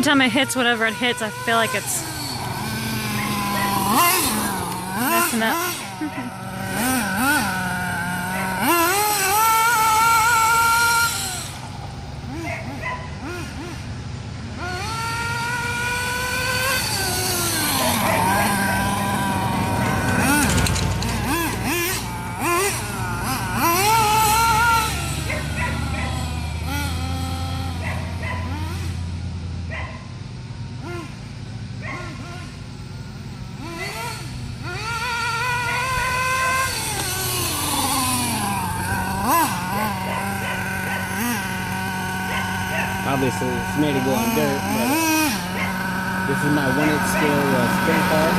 One time it hits whatever it hits, I feel like it's messing up. Obviously, it's made to go on dirt, but this is my 1/8 scale sprint car.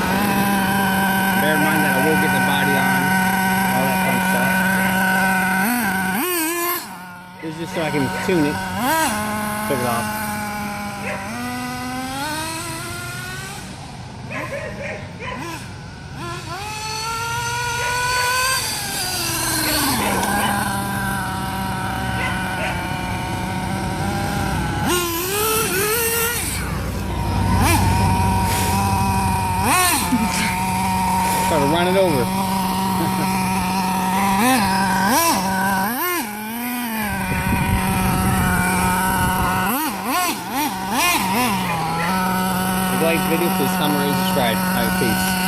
Bear in mind that I will get the body on, all that fun stuff. This is just so I can tune it, took it off. To run it over. If you like the video, please comment, rate, subscribe. All right, peace.